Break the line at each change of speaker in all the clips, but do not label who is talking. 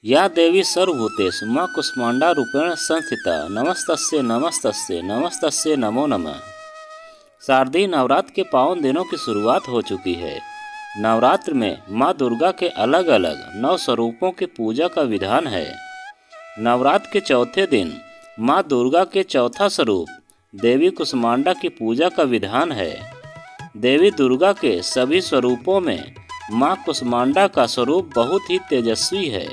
या देवी सर्वभूतेषु माँ कुष्मांडा रूपेण संस्थिता नमस्तस्यै नमस्तस्यै नमस्तस्यै नमो नमः। शारदीय नवरात्र के पावन दिनों की शुरुआत हो चुकी है। नवरात्र में माँ दुर्गा के अलग अलग 9 स्वरूपों की पूजा का विधान है। नवरात्र के चौथे दिन माँ दुर्गा के चौथा स्वरूप देवी कुष्मांडा की पूजा का विधान है। देवी दुर्गा के सभी स्वरूपों में माँ कुष्मांडा का स्वरूप बहुत ही तेजस्वी है।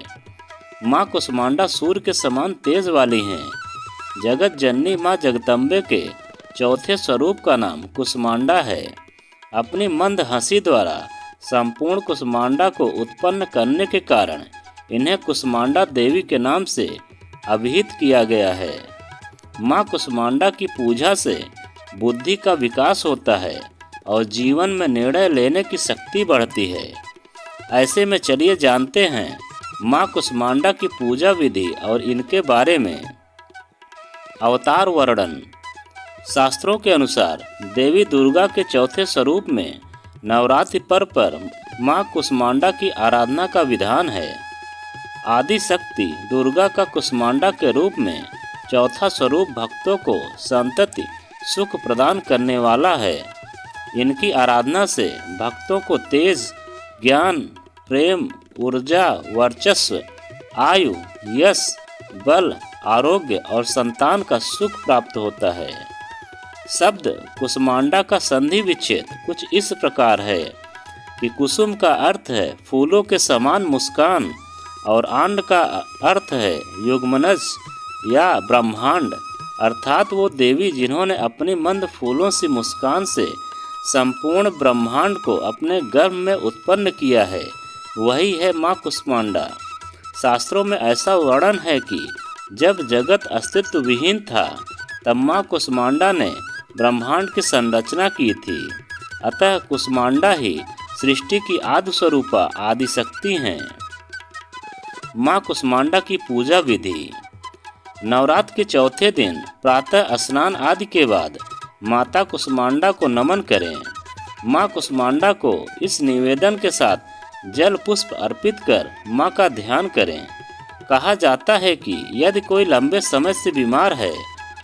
माँ कुष्मांडा सूर्य के समान तेज वाली हैं। जगत जननी माँ जगदम्बे के चौथे स्वरूप का नाम कुष्मांडा है। अपनी मंद हंसी द्वारा संपूर्ण कुष्मांडा को उत्पन्न करने के कारण इन्हें कुष्मांडा देवी के नाम से अभिहित किया गया है। माँ कुष्मांडा की पूजा से बुद्धि का विकास होता है और जीवन में निर्णय लेने की शक्ति बढ़ती है। ऐसे में चलिए जानते हैं माँ कुष्मांडा की पूजा विधि और इनके बारे में। अवतार वर्णन। शास्त्रों के अनुसार देवी दुर्गा के चौथे स्वरूप में नवरात्रि पर्व पर माँ कुष्मांडा की आराधना का विधान है। आदि शक्ति दुर्गा का कुष्मांडा के रूप में चौथा स्वरूप भक्तों को संतति सुख प्रदान करने वाला है। इनकी आराधना से भक्तों को तेज, ज्ञान, प्रेम, ऊर्जा, वर्चस्व, आयु, यश, बल, आरोग्य और संतान का सुख प्राप्त होता है। शब्द कुष्मांडा का संधि विच्छेद कुछ इस प्रकार है कि कुसुम का अर्थ है फूलों के समान मुस्कान और आंड का अर्थ है युग्मनज या ब्रह्मांड, अर्थात वो देवी जिन्होंने अपनी मंद फूलों सी मुस्कान से संपूर्ण ब्रह्मांड को अपने गर्भ में उत्पन्न किया है, वही है माँ कुष्मांडा। शास्त्रों में ऐसा वर्णन है कि जब जगत अस्तित्व विहीन था तब माँ कुष्मांडा ने ब्रह्मांड की संरचना की थी। अतः कुष्मांडा ही सृष्टि की आदि स्वरूपा आदि शक्ति हैं। माँ कुष्मांडा की पूजा विधि। नवरात्र के चौथे दिन प्रातः स्नान आदि के बाद माता कुष्मांडा को नमन करें। माँ कुष्मांडा को इस निवेदन के साथ जल पुष्प अर्पित कर माँ का ध्यान करें। कहा जाता है कि यदि कोई लंबे समय से बीमार है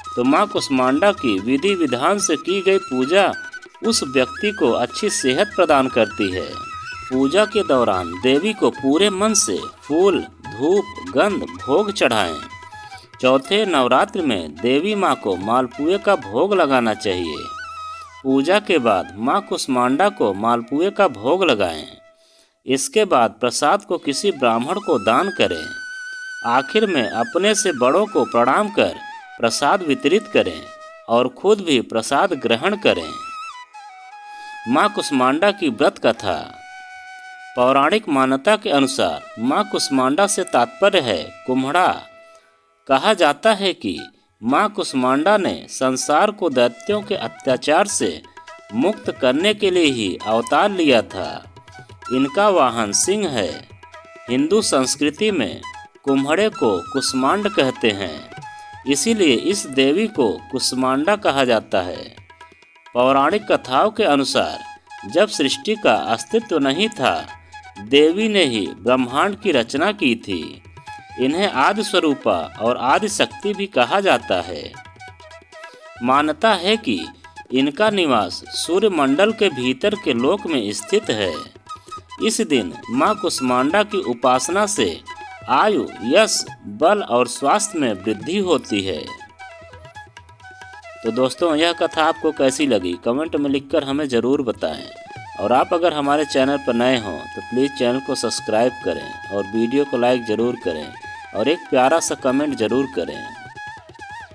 तो माँ कुष्मांडा की विधि विधान से की गई पूजा उस व्यक्ति को अच्छी सेहत प्रदान करती है। पूजा के दौरान देवी को पूरे मन से फूल, धूप, गंध, भोग चढ़ाएं। चौथे नवरात्र में देवी माँ को मालपुए का भोग लगाना चाहिए। पूजा के बाद माँ कुष्मांडा को मालपुए का भोग लगाएं। इसके बाद प्रसाद को किसी ब्राह्मण को दान करें। आखिर में अपने से बड़ों को प्रणाम कर प्रसाद वितरित करें और खुद भी प्रसाद ग्रहण करें। माँ कुष्मांडा की व्रत कथा। पौराणिक मान्यता के अनुसार माँ कुष्मांडा से तात्पर्य है कुम्हड़ा। कहा जाता है कि माँ कुष्मांडा ने संसार को दैत्यों के अत्याचार से मुक्त करने के लिए ही अवतार लिया था। इनका वाहन सिंह है। हिंदू संस्कृति में कुम्हड़े को कुष्मांड कहते हैं, इसीलिए इस देवी को कुष्मांडा कहा जाता है। पौराणिक कथाओं के अनुसार जब सृष्टि का अस्तित्व नहीं था, देवी ने ही ब्रह्मांड की रचना की थी। इन्हें आदि स्वरूपा और आदि शक्ति भी कहा जाता है। मान्यता है कि इनका निवास सूर्य मंडल के भीतर के लोक में स्थित है। इस दिन माँ कुष्मांडा की उपासना से आयु, यश, बल और स्वास्थ्य में वृद्धि होती है। तो दोस्तों, यह कथा आपको कैसी लगी कमेंट में लिखकर हमें ज़रूर बताएं। और आप अगर हमारे चैनल पर नए हों तो प्लीज़ चैनल को सब्सक्राइब करें और वीडियो को लाइक ज़रूर करें और एक प्यारा सा कमेंट ज़रूर करें।